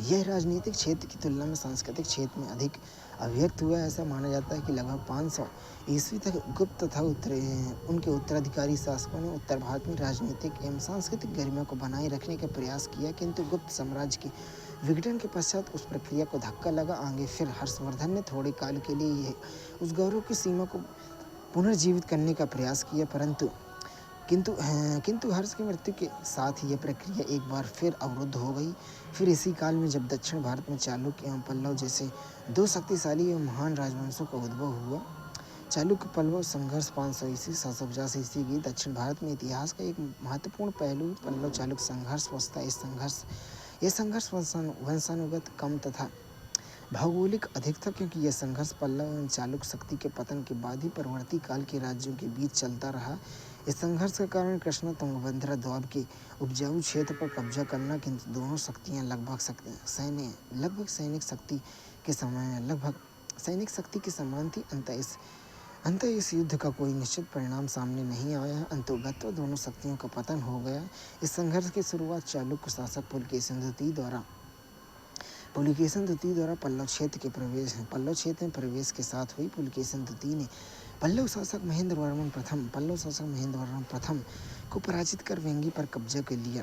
A: यह राजनीतिक क्षेत्र की तुलना में सांस्कृतिक क्षेत्र में अधिक अभिव्यक्त हुआ। ऐसा माना जाता है कि लगभग 500 ईस्वी तक गुप्त तथा उनके उत्तराधिकारी शासकों ने उत्तर भारत में राजनीतिक एवं सांस्कृतिक गरिमा को बनाए रखने का प्रयास किया, किंतु गुप्त साम्राज्य के विघटन के पश्चात उस प्रक्रिया को धक्का लगा। आगे फिर हर्षवर्धन ने थोड़े काल के लिए उस गौरव की सीमा को पुनर्जीवित करने का प्रयास किया, किंतु हर्ष की मृत्यु के साथ ही यह प्रक्रिया एक बार फिर अवरुद्ध हो गई। फिर इसी काल में जब दक्षिण भारत में चालुक्य एवं पल्लव जैसे दो शक्तिशाली एवं महान राजवंशों का उद्भव हुआ। चालुक्य पल्लव संघर्ष 500 ईस्वी 750 ईस्वी की दक्षिण भारत में इतिहास का एक महत्वपूर्ण पहलू पल्लव चालुक्य संघर्ष वस्ता। यह संघर्ष वंशानुगत कम तथा भौगोलिक अधिक था, क्योंकि यह संघर्ष पल्लव एवं चालुक्य शक्ति के पतन के बाद ही परवर्ती काल के राज्यों के बीच चलता रहा। इस संघर्ष का कारण कृष्णा तुंगभद्रा दोआब के उपजाऊ क्षेत्र पर कब्जा करना, किंतु दोनों शक्तियां लगभग सैनिक शक्ति के समान थी। अंततः इस युद्ध का कोई निश्चित परिणाम सामने नहीं आया। अंततः दोनों शक्तियों का पतन हो गया। इस संघर्ष की शुरुआत चालुक्य शासक पुलकेशिन द्वितीय द्वारा पल्लव क्षेत्र में प्रवेश के साथ हुई। पुलकेशिन द्वितीय ने पल्लव शासक महेंद्र वर्मन प्रथम को पराजित कर वेंगी पर कब्जा कर लिया।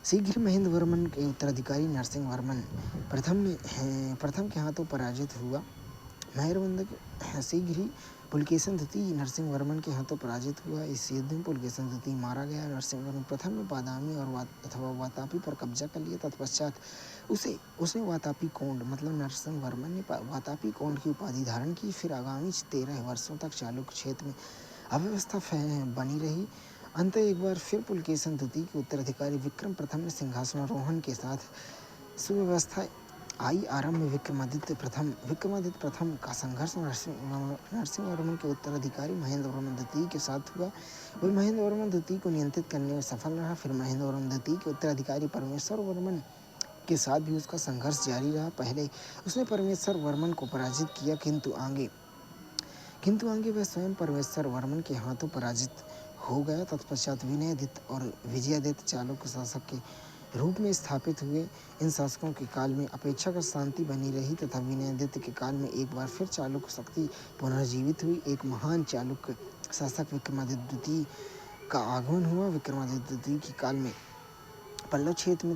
A: शीघ्र महेंद्र वर्मन के उत्तराधिकारी नरसिंह वर्मन प्रथम के हाथों पराजित हुआ महेरबंदक शीघ्र ही पुलकेशन द्वितीय नरसिंह वर्मन के हाथों पराजित हुआ। इस युद्ध में पुलकेशन द्वितीय मारा गया। नरसिंह वर्मन प्रथम ने बादामी और वातापी पर कब्जा कर लिया। तत्पश्चात उसने वातापी कोंड मतलब नरसिंह वर्मन ने वातापी कोंड की उपाधि धारण की। फिर आगामी 13 वर्षों तक चालुक्य क्षेत्र में अव्यवस्था बनी रही। अंत एक बार फिर पुलकेशन द्वितीय के उत्तराधिकारी विक्रम प्रथम ने सिंहासनारोहण के साथ सुव्यवस्था आई। आरंभ में विक्रमादित्य प्रथम का संघर्ष नरसिंह वर्मन के उत्तराधिकारी महेंद्र वर्मन द्वितीय के साथ हुआ। वह महेंद्र वर्मन द्वितीय को नियंत्रित करने में सफल रहा। फिर महेंद्र वर्मन द्वितीय के उत्तराधिकारी परमेश्वर वर्मन के साथ भी उसका संघर्ष जारी रहा। पहले उसने परमेश्वर वर्मन को पराजित किया, किंतु आगे वह स्वयं परमेश्वर वर्मन के हाथों पराजित हो गया। तत्पश्चात विनयादित्य और विजयादित्य चालुक्य शासक के रूप में स्थापित हुए। इन शासकों के काल में अपेक्षाकृत शांति बनी रही तथा विनयादित्य के काल में एक बार फिर चालुक्य शक्ति पुनर्जीवित हुई। एक महान चालुक्य शासक विक्रमादित्य द्वितीय का आगमन हुआ। विक्रमादित्य द्वितीय के काल में पल्लव क्षेत्र को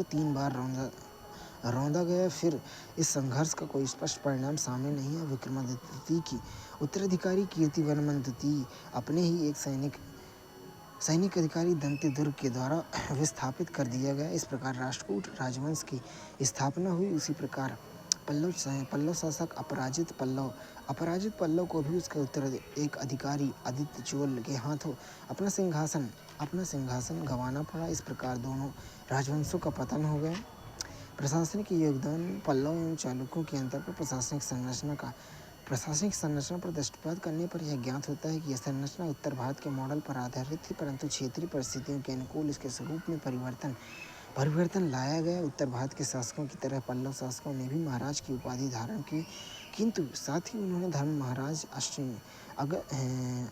A: 3 बार रौंदा गया। फिर इस संघर्ष का कोई स्पष्ट परिणाम सामने नहीं है। विक्रमादित्य द्वितीय की उत्तराधिकारी कीर्तिवर्मन द्वितीय अपने ही एक सैनिक अधिकारी दंतिदुर्ग के द्वारा विस्थापित कर दिया गया। इस प्रकार राष्ट्रकूट राजवंश की स्थापना हुई। उसी प्रकार पल्लव शासक अपराजित पल्लव को भी उसके उत्तर एक अधिकारी आदित्य चोल के हाथों अपना सिंहासन गंवाना पड़ा। इस प्रकार दोनों राजवंशों का पतन हो गया। प्रशासनिक योगदान पल्लव एवं चालुक्यों के अंतर पर प्रशासनिक संरचना पर दृष्टिपात करने पर यह ज्ञात होता है कि यह संरचना उत्तर भारत के मॉडल पर आधारित थी, परंतु क्षेत्रीय परिस्थितियों के अनुकूल इसके स्वरूप में परिवर्तन लाया गया। उत्तर भारत के शासकों की तरह पल्लव शासकों ने भी महाराज की उपाधि धारण की, किंतु साथ ही उन्होंने धर्म महाराज,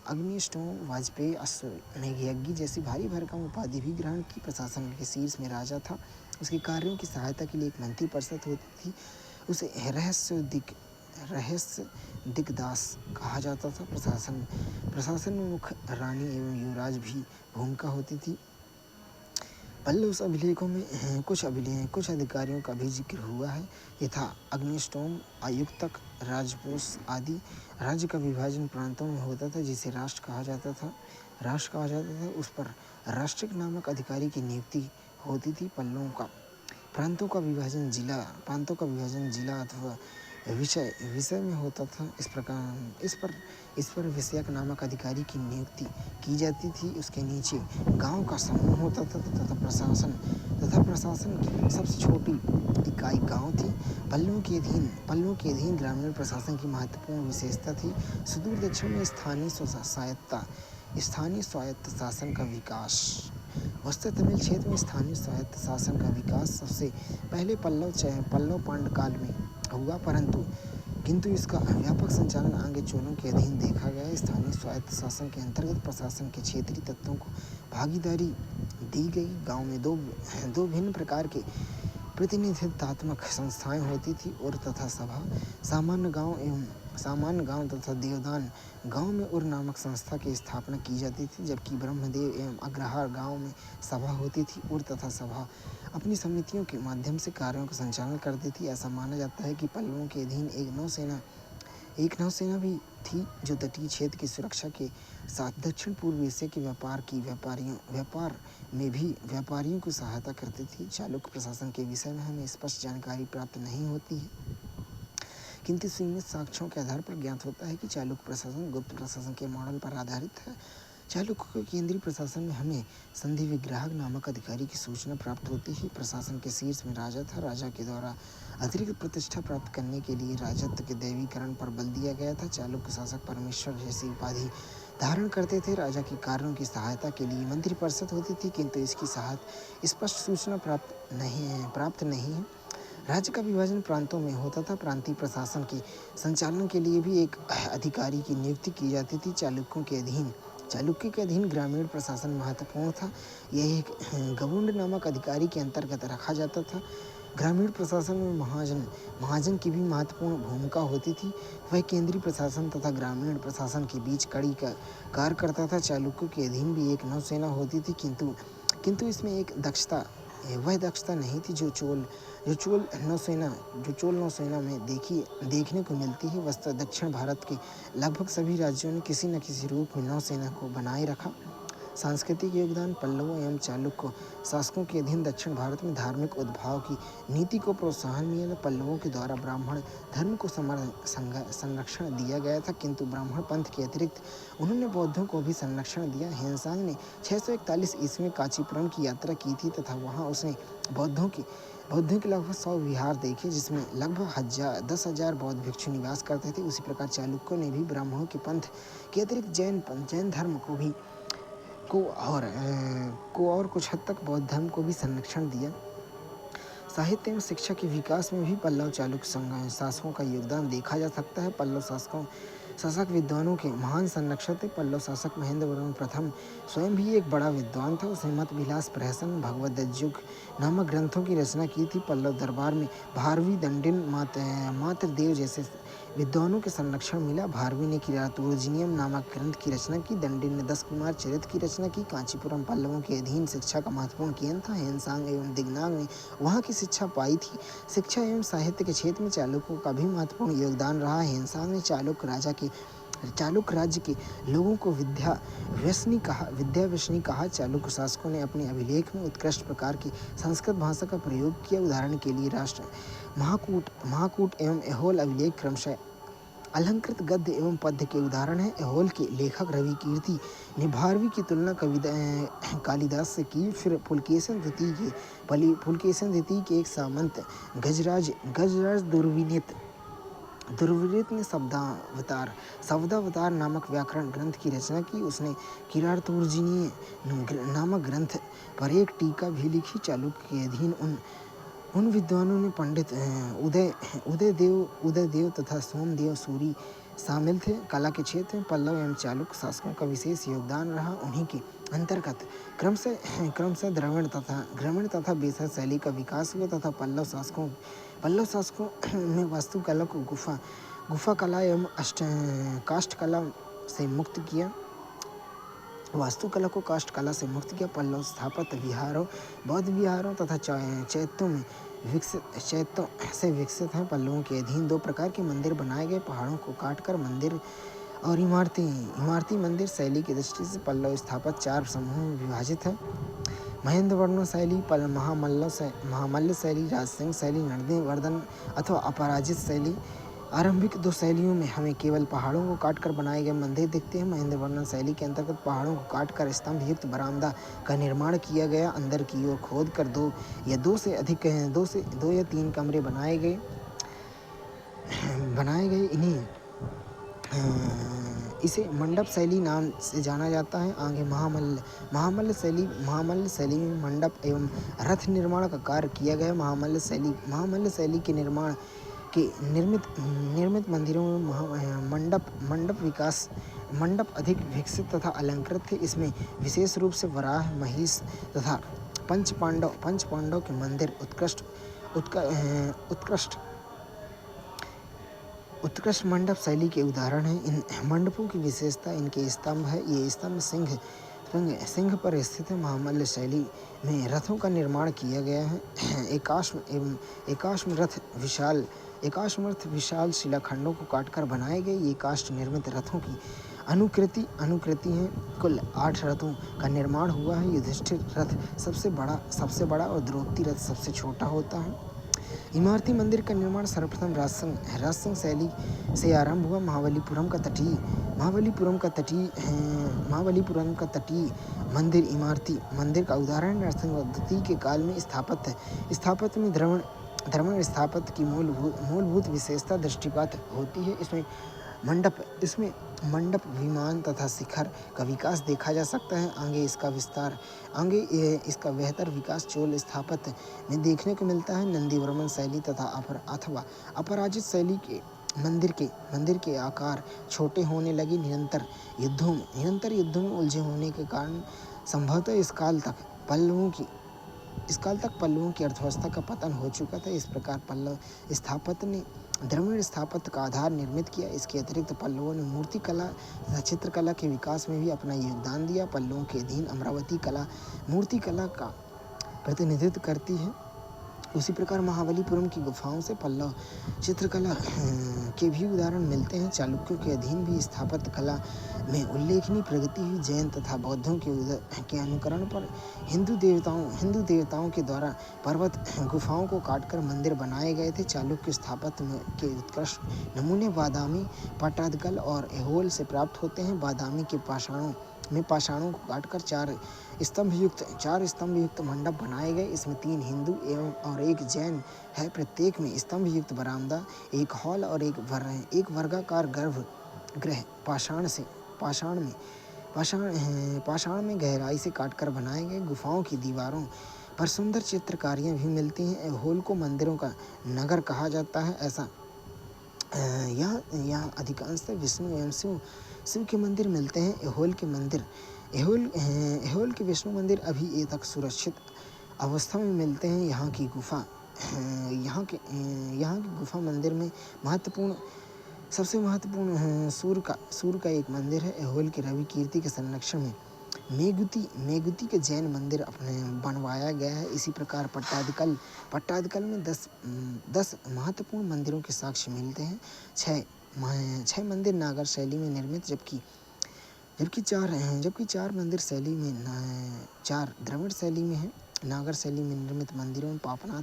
A: अग्निष्टोम, वाजपेयी, अश्वमेघयज्ञ जैसी भारी भरकम उपाधि भी ग्रहण की। प्रशासन के शीर्ष में राजा था। उसके कार्यों की सहायता के लिए एक मंत्री परिषद होती थी। उसे रहस्य दिग्दास कहा जाता था। प्रशासन में मुख्य रानी एवं युवराज भी भूमिका होती थी। पल्लव अभिलेखों में कुछ अधिकारियों का भी जिक्र हुआ है, यथा अग्निष्टोम, आयुक्तक, राजपोष आदि। राज्य का विभाजन प्रांतों में होता था जिसे राष्ट्र कहा जाता था। उस पर राष्ट्रिक नामक अधिकारी की नियुक्ति होती थी। प्रांतों का विभाजन जिला अथवा विषय में होता था। इस पर विषयक नामक अधिकारी की नियुक्ति की जाती थी। उसके नीचे गांव का समूह होता था तथा प्रशासन की सबसे छोटी इकाई गांव थी। पल्लवों के अधीन ग्रामीण प्रशासन की महत्वपूर्ण विशेषता थी। सुदूर दक्षिण में स्थानीय स्वायत्त शासन का विकास। वस्तुतः तमिल क्षेत्र में स्थानीय स्वायत्त शासन का विकास सबसे पहले पल्लव पांड्यकाल में हुआ, किंतु इसका व्यापक संचालन आगे चोलों के अधीन देखा गया। स्थानीय स्वायत्त शासन के अंतर्गत प्रशासन के क्षेत्रीय तत्वों को भागीदारी दी गई। गांव में दो भिन्न प्रकार के प्रतिनिधित्वात्मक संस्थाएं होती थी, और तथा सभा। सामान्य गांव तथा देवदान गांव में उर नामक संस्था की स्थापना की जाती थी, जबकि ब्रह्मदेव एवं अग्रहार गांव में सभा होती थी। उर तथा सभा अपनी समितियों के माध्यम से कार्यों का संचालन करती थी। ऐसा माना जाता है कि पल्लवों के अधीन एक नौसेना भी थी, जो तटीय क्षेत्र की सुरक्षा के साथ दक्षिण पूर्व एशिया के व्यापार में भी व्यापारियों को सहायता करती थी। चालुक्य प्रशासन के विषय में हमें स्पष्ट जानकारी प्राप्त नहीं होती है, किंतु सीमित साक्ष्यों के आधार पर ज्ञात होता है कि चालुक्य प्रशासन गुप्त प्रशासन के मॉडल पर आधारित है। चालुक्य के केंद्रीय प्रशासन में हमें संधि विग्राहक नामक अधिकारी की सूचना प्राप्त होती है। प्रशासन के शीर्ष में राजा था। राजा के द्वारा अतिरिक्त प्रतिष्ठा प्राप्त करने के लिए राजत्व के दैवीकरण पर बल दिया गया था। चालुक्य शासक परमेश्वर जैसी उपाधि धारण करते थे। राजा के कार्यों की सहायता के लिए मंत्री परिषद होती थी, किंतु इसकी स्पष्ट सूचना प्राप्त नहीं है। राज्य का विभाजन प्रांतों में होता था। प्रांतीय प्रशासन के संचालन के लिए भी एक अधिकारी की नियुक्ति की जाती थी। चालुक्य के अधीन ग्रामीण प्रशासन महत्वपूर्ण था। यह एक गवुंड नामक अधिकारी के अंतर्गत रखा जाता था। ग्रामीण प्रशासन में महाजन की भी महत्वपूर्ण भूमिका होती थी। वह केंद्रीय प्रशासन तथा ग्रामीण प्रशासन के बीच कड़ी का कार्य करता था। चालुक्यों के अधीन भी एक नौसेना होती थी, किंतु इसमें एक वह दक्षता नहीं थी जो चोल नौसेना में देखने को मिलती है। वस्तुतः दक्षिण भारत के लगभग सभी राज्यों ने किसी न किसी रूप में नौसेना को बनाए रखा। सांस्कृतिक योगदान पल्लवों एवं चालुक्य शासकों के अधीन दक्षिण भारत में धार्मिक उद्भाव की नीति को प्रोत्साहन मिला। पल्लवों के द्वारा ब्राह्मण धर्म को संरक्षण दिया गया था, किंतु ब्राह्मण पंथ के अतिरिक्त उन्होंने बौद्धों को भी संरक्षण दिया। हेनसांग ने 641 ईस्वी में कांचीपुरम की यात्रा की थी तथा वहां उसने बौद्धों के लगभग 100 विहार देखे, जिसमें लगभग 10,000 बौद्ध भिक्षु निवास करते थे। उसी प्रकार चालुक्यों ने भी ब्राह्मणों के पंथ के अतिरिक्त जैन धर्म को और कुछ हद तक बौद्ध धर्म को भी संरक्षण दिया। साहित्य एवं शिक्षा के विकास में भी पल्लव चालुक्य शासकों का योगदान देखा जा सकता है। पल्लव शासक विद्वानों के महान संरक्षक थे। पल्लव शासक महेंद्र वर्मन प्रथम स्वयं भी एक बड़ा विद्वान था। उसने मत विलास प्रहसन भगवद्गीता नामक ग्रंथों की रचना की थी। पल्लव दरबार में भारवी, दंडिन, मातृदेव जैसे विद्वानों के संरक्षण मिला। भारवी ने किरातोर्जिनियम नामक ग्रंथ की रचना की। दंडिन ने 10 कुमार चरित्र की रचना की। कांचीपुरम पल्लवों के अधीन शिक्षा का महत्वपूर्ण केंद्र था। हेनसांग एवं दिगनाग ने वहाँ की शिक्षा पाई थी। शिक्षा एवं साहित्य के क्षेत्र में चालुक्यों का भी महत्वपूर्ण योगदान रहा। हेनसांग ने चालुक्य राज्य के लोगों को विद्या व्यसनी कहा। चालुक्य शासकों ने अपने अभिलेख में उत्कृष्ट प्रकार की संस्कृत भाषा का प्रयोग किया। उदाहरण के लिए राष्ट्र महाकूट एवं ऐहोल अभिलेख क्रमशः अलंकृत गद्य एवं पद्य के उदाहरण है। ऐहोल के लेखक रवि कीर्ति ने भारवी की तुलना कालिदास से की। फिर पुलकेशिन द्वितीय के एक सामंत गजराज दुर्विनीत ने शब्दावतार नामक व्याकरण ग्रंथ की रचना की। उसने किरातोर्जिनीय नामक ग्रंथ पर एक टीका भी लिखी। चालुक्य के अधीन उन विद्वानों में पंडित उदयदेव तथा सोमदेव सूरी शामिल थे। कला के क्षेत्र में पल्लव एवं चालुक्य शासकों का विशेष योगदान रहा। उन्हीं के अंतर्गत क्रमशः द्रविड़ तथा बेसर शैली का विकास हुआ तथा पल्लव शासकों में वास्तुकला को गुफा कला एवं काष्ठ कला से मुक्त किया। पल्लव स्थापत्य विहारों, बौद्ध विहारों तथा चैत्यों से विकसित हैं। पल्लवों के अधीन 2 प्रकार के मंदिर बनाए गए। पहाड़ों को काटकर मंदिर और इमारती मंदिर शैली की दृष्टि से पल्लव स्थापत्य 4 समूहों में विभाजित है। महेंद्र वर्मन शैली, महामल्ल शैली, राजसिंह शैली, नंदीवर्धन अथवा अपराजित शैली। आरंभिक 2 शैलियों में हमें केवल पहाड़ों को काटकर बनाए गए मंदिर दिखते हैं। महेंद्र वर्मन शैली के अंतर्गत पहाड़ों को काटकर स्तंभ युक्त बरामदा का निर्माण किया गया। अंदर की ओर खोदकर 2 या 3 कमरे बनाए गए। इसे मंडप शैली नाम से जाना जाता है। आगे महामल्ल शैली में मंडप एवं रथ निर्माण का कार्य किया गया। महामल्ल शैली के निर्मित मंदिरों में मंडप अधिक विकसित तथा अलंकृत थे। इसमें विशेष रूप से वराह, महिष तथा पंच पांडव के मंदिर उत्कृष्ट मंडप शैली के उदाहरण हैं। इन मंडपों की विशेषता इनके स्तंभ है। ये स्तंभ सिंह पर स्थित है। महामल्ल शैली में रथों का निर्माण किया गया है। एकाश्म रथ विशाल शिलाखंडों को काटकर बनाए गए। ये काष्ठ निर्मित रथों की अनुकृति हैं। कुल 8 रथों का निर्माण हुआ है। युधिष्ठिर रथ सबसे बड़ा और द्रौपदी रथ सबसे छोटा होता है। इमारती मंदिर का निर्माण सर्वप्रथम राजसिंह शैली से आरंभ हुआ। महाबलीपुरम का तटीय मंदिर इमारती मंदिर का उदाहरण। नरसिंह द्वितीय के काल में स्थापत्य में द्रविड़ स्थापत्य की मूलभूत विशेषता दृष्टिपात होती है। इसमें मंडप, विमान तथा शिखर का विकास देखा जा सकता है। आगे इसका बेहतर विकास चोल स्थापत्य में देखने को मिलता है। नंदीवर्मन शैली अथवा अपराजित शैली के मंदिर के आकार छोटे होने लगे। निरंतर युद्धों में उलझे होने के कारण संभवतः इस काल तक पल्लवों की अर्थव्यवस्था का पतन हो चुका था। इस प्रकार पल्लव स्थापत्य ने द्रविड़ स्थापत्य का आधार निर्मित किया। इसके अतिरिक्त पल्लवों ने मूर्ति कला तथा चित्रकला के विकास में भी अपना योगदान दिया। पल्लवों के अधीन अमरावती कला मूर्ति कला का प्रतिनिधित्व करती है। उसी प्रकार महाबलीपुरम की गुफाओं से पल्लव चित्रकला के भी उदाहरण मिलते हैं। चालुक्यों के अधीन भी स्थापत्य कला में उल्लेखनीय प्रगति हुई। जैन तथा बौद्धों के अनुकरण पर हिंदू देवताओं के द्वारा पर्वत गुफाओं को काटकर मंदिर बनाए गए थे। चालुक्य स्थापत्य के उत्कृष्ट नमूने बादामी, पट्टादकल और ऐहोल से प्राप्त होते हैं। बादामी के पाषाणों को काटकर चार स्तंभ युक्त मंडप बनाए गए। इसमें 3 हिंदू और 1 जैन है। प्रत्येक में स्तंभ युक्त बरामदा, एक हॉल और एक वर्गाकार गर्भगृह पाषाण में गहराई से काटकर बनाए गए। गुफाओं की दीवारों पर सुंदर चित्रकारियां भी मिलती हैं। ऐहोल को मंदिरों का नगर कहा जाता है। ऐसा यहाँ अधिकांशतः विष्णु एवं शिव के मंदिर मिलते हैं। ऐहोल के विष्णु मंदिर अभी तक सुरक्षित अवस्था में मिलते हैं। यहाँ की गुफा मंदिर में सबसे महत्वपूर्ण सूर्य का एक मंदिर है। ऐहोल के रवि कीर्ति के संरक्षण में मेगुती के जैन मंदिर अपने बनवाया गया है। इसी प्रकार पट्टादकल में 10 महत्वपूर्ण मंदिरों के साक्ष्य मिलते हैं। 6 मंदिर नागर शैली में निर्मित, जबकि 4 मंदिर शैली में 4 द्रविड़ शैली में है। नागर शैली में निर्मित मंदिरों में पापनाथ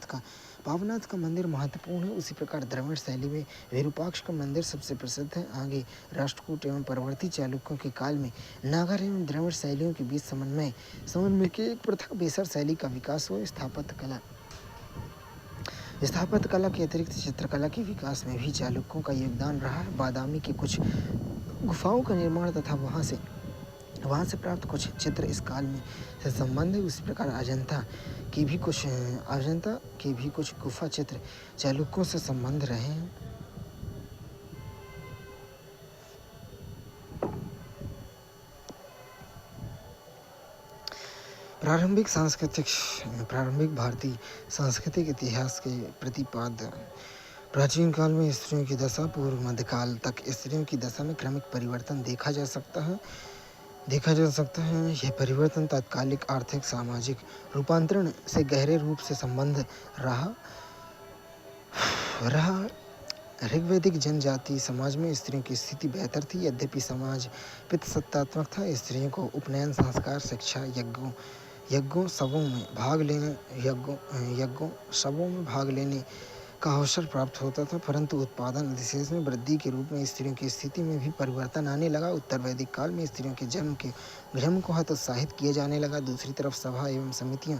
A: का मंदिर महत्वपूर्ण है। उसी प्रकार द्रविड़ शैली में विरूपाक्ष का मंदिर सबसे प्रसिद्ध है। आगे राष्ट्रकूट एवं परवर्ती चालुक्यों के काल में नागर एवं द्रविड़ शैलियों के बीच समन्वय के एक पृथक बेसर शैली का विकास हुआ। स्थापत्य कला के अतिरिक्त चित्रकला के विकास में भी चालुक्यों का योगदान रहा है। बादामी की कुछ गुफाओं का निर्माण तथा वहां से प्राप्त कुछ चित्र इस काल में से संबंध है। उसी प्रकार अजंता के भी कुछ गुफा चित्र चालुक्यों से संबंध रहे हैं। प्रारंभिक भारतीय सांस्कृतिक इतिहास के प्रतिपाद्य प्राचीन काल में स्त्रियों की दशा, पूर्व मध्यकाल तक स्त्रियों की दशा में क्रमिक परिवर्तन देखा जा सकता है। यह परिवर्तन तात्कालिक आर्थिक सामाजिक रूपांतरण से गहरे रूप से संबंध रहा। ऋग्वैदिक जनजाति समाज में स्त्रियों की स्थिति बेहतर थी। यद्यपि समाज पितृसत्तात्मक था, स्त्रियों को उपनयन संस्कार, शिक्षा, यज्ञों शवों में भाग लेने का अवसर प्राप्त होता था। परंतु उत्पादन अधिशेष में वृद्धि के रूप में स्त्रियों की स्थिति में भी परिवर्तन आने लगा। उत्तर वैदिक काल में स्त्रियों के जन्म को हतोत्साहित किया जाने लगा। दूसरी तरफ सभा एवं समितियां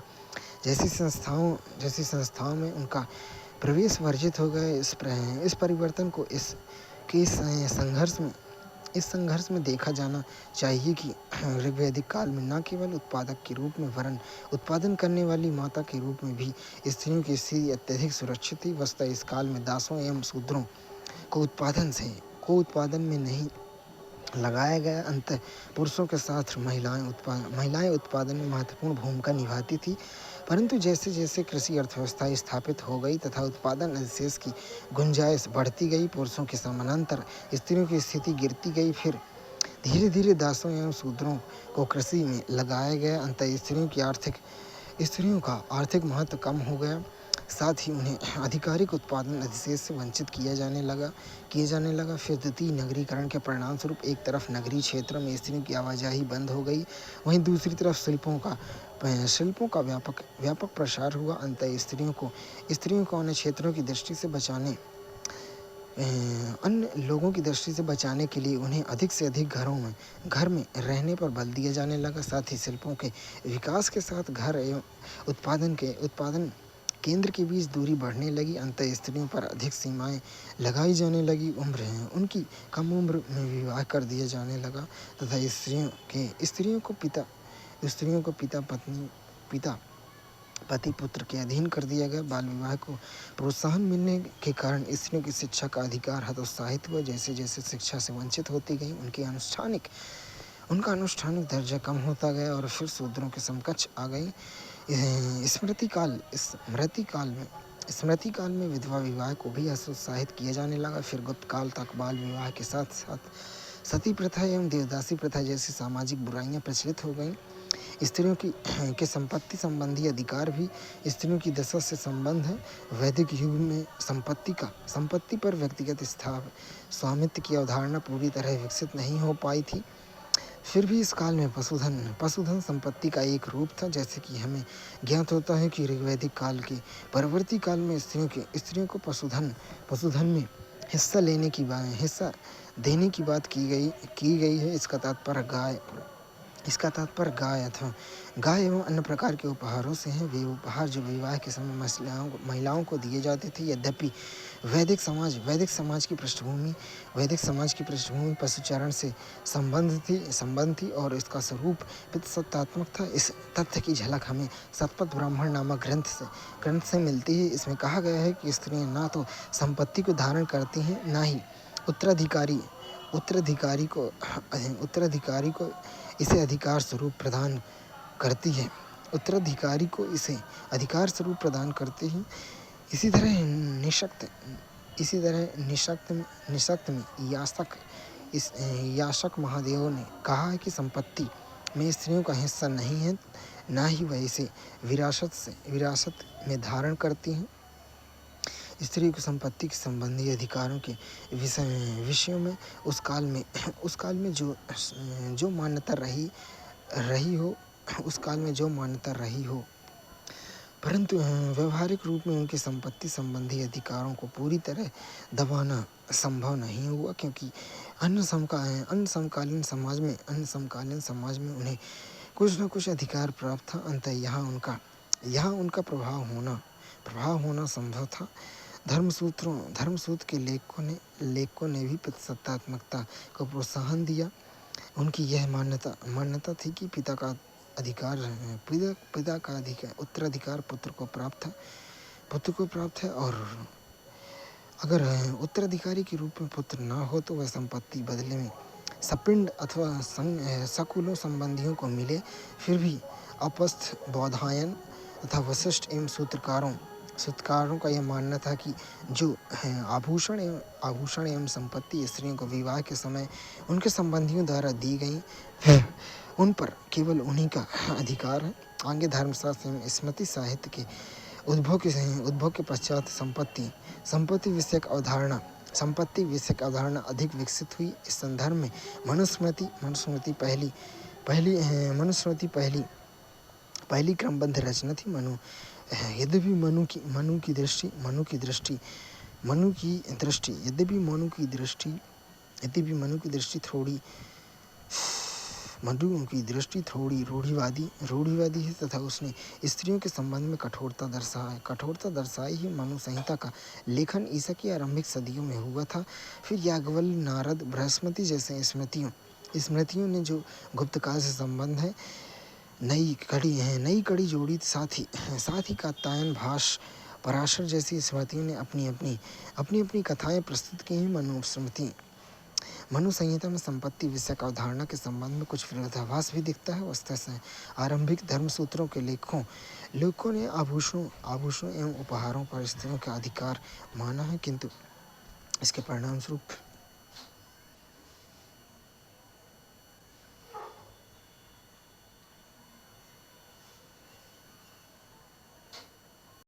A: जैसी संस्थाओं में उनका प्रवेश वर्जित हो गए। इस परिवर्तन को इस संघर्ष में देखा जाना चाहिए कि ऋग्वैदिक काल में न केवल उत्पादक के रूप में वरन उत्पादन करने वाली माता के रूप में भी स्त्रियों की स्थिति अत्यधिक सुरक्षित थी। वस्तुतः इस काल में दासों एवं शूद्रों को उत्पादन में नहीं लगाया गया। अंततः पुरुषों के साथ महिलाएं उत्पादन में महत्वपूर्ण भूमिका निभाती थी। परंतु जैसे जैसे कृषि अर्थव्यवस्था स्थापित हो गई तथा उत्पादन अधिशेष की गुंजाइश बढ़ती गई, पुरुषों के समानांतर स्त्रियों की स्थिति गिरती गई। फिर धीरे धीरे दासों एवं शूद्रों को कृषि में लगाया गया। अंततः स्त्रियों का आर्थिक महत्व कम हो गया। साथ ही उन्हें आधिकारिक उत्पादन अधिशेष से वंचित किए जाने लगा। फिर द्वितीय नगरीकरण के परिणाम स्वरूप एक तरफ नगरीय क्षेत्रों में स्त्रियों की आवाजाही बंद हो गई, वहीं दूसरी तरफ शिल्पों का व्यापक प्रसार हुआ। अंततः स्त्रियों को अन्य क्षेत्रों की दृष्टि से बचाने अन्य लोगों की दृष्टि से बचाने के लिए उन्हें अधिक से अधिक घर में रहने पर बल दिया जाने लगा। साथ ही शिल्पों के विकास के साथ घर एवं उत्पादन केंद्र के बीच दूरी बढ़ने लगी। अंततः स्त्रियों पर अधिक सीमाएं लगाई जाने लगी। उनकी कम उम्र में विवाह कर दिया जाने लगा तथा स्त्रियों को पति पुत्र के अधीन कर दिया गया। बाल विवाह को प्रोत्साहन मिलने के कारण स्त्रियों की शिक्षा का अधिकार हतोत्साहित हुआ। जैसे जैसे शिक्षा से वंचित होती गई, उनका अनुष्ठानिक दर्जा कम होता गया और फिर शूद्रों के समकक्ष आ गई। स्मृति काल में विधवा विवाह को भी हतोत्साहित किया जाने लगा। फिर गुप्त काल तक बाल विवाह के साथ साथ सती प्रथा एवं देवदासी प्रथा जैसी सामाजिक बुराइयां प्रचलित हो गईं। स्त्रियों की के संपत्ति संबंधी अधिकार भी स्त्रियों की दशा से संबंध है। वैदिक युग में संपत्ति पर व्यक्तिगत स्वामित्व की अवधारणा पूरी तरह विकसित नहीं हो पाई थी। फिर भी इस काल में पशुधन संपत्ति का एक रूप था। जैसे कि हमें ज्ञात होता है कि ऋग्वैदिक काल के परवर्ती काल में स्त्रियों को पशुधन में हिस्सा देने की बात की गई है। इसका तात्पर्य गाय एवं अन्य प्रकार के उपहारों से हैं। वे उपहार जो विवाह के समय महिलाओं को दिए जाते थे। यद्यपि वैदिक समाज की पृष्ठभूमि पशुचारण से संबंध थी और इसका स्वरूप पितृसत्तात्मक था। इस तथ्य की झलक हमें शतपथ ब्राह्मण नामक ग्रंथ से मिलती है। इसमें कहा गया है कि स्त्रियां ना तो संपत्ति को धारण करती हैं, ना ही उत्तराधिकारी को इसे अधिकार स्वरूप प्रदान करती है। इसी तरह निषक्त में यास्क महादेव ने कहा है कि संपत्ति में स्त्रियों का हिस्सा नहीं है, ना ही वह इसे विरासत में धारण करती हैं। स्त्री को संपत्ति के संबंधी अधिकारों के विषयों में उस काल में जो मान्यता रही हो, परंतु व्यवहारिक रूप में उनके संपत्ति संबंधी अधिकारों को पूरी तरह दबाना संभव नहीं हुआ, क्योंकि अन्य समकालीन समाज में उन्हें कुछ न कुछ अधिकार प्राप्त था। अंततः यहाँ उनका प्रभाव होना संभव था। धर्मसूत्र के लेखकों ने भी पितृसत्तात्मकता को प्रोत्साहन दिया। उनकी यह मान्यता थी कि पिता का उत्तराधिकार पुत्र को प्राप्त है, और अगर उत्तराधिकारी के रूप में पुत्र न हो तो वह संपत्ति बदले में सपिंड अथवा सकुलों संबंधियों को मिले। फिर भी अपस्थ बौधायन तथा वशिष्ठ एवं सूत्रकारों का यह मानना था कि जो आभूषण एवं संपत्ति स्त्रियों को विवाह के समय उनके संबंधियों द्वारा दी गई, उन पर केवल उन्हीं का अधिकार है। आगे धर्मशास्त्र एवं स्मृति साहित्य के उद्भव के पश्चात संपत्ति विषयक अवधारणा अधिक विकसित हुई। इस संदर्भ में मनुस्मृति पहली क्रमबद्ध रचना थी। यद्यपि मनु की दृष्टि थोड़ी रूढ़िवादी है तथा उसने स्त्रियों के संबंध में कठोरता दर्शाई है। मनु संहिता का लेखन ईसा की आरंभिक सदियों में हुआ था। फिर याज्ञवल्क्य, नारद, बृहस्पति जैसे स्मृतियों ने जो गुप्त काल से संबंध है नई कड़ी जोड़ी। साथ ही कात्यायन, भाष, पराशर जैसी स्मृतियों ने अपनी कथाएं प्रस्तुत की हैं। मनु संहिता में संपत्ति विषयक अवधारणा के संबंध में कुछ विरोधाभास भी दिखता है। वस्तुतः आरंभिक धर्मसूत्रों के लेखकों ने आभूषणों एवं उपहारों पर स्त्रियों का अधिकार माना है, किंतु इसके परिणाम स्वरूप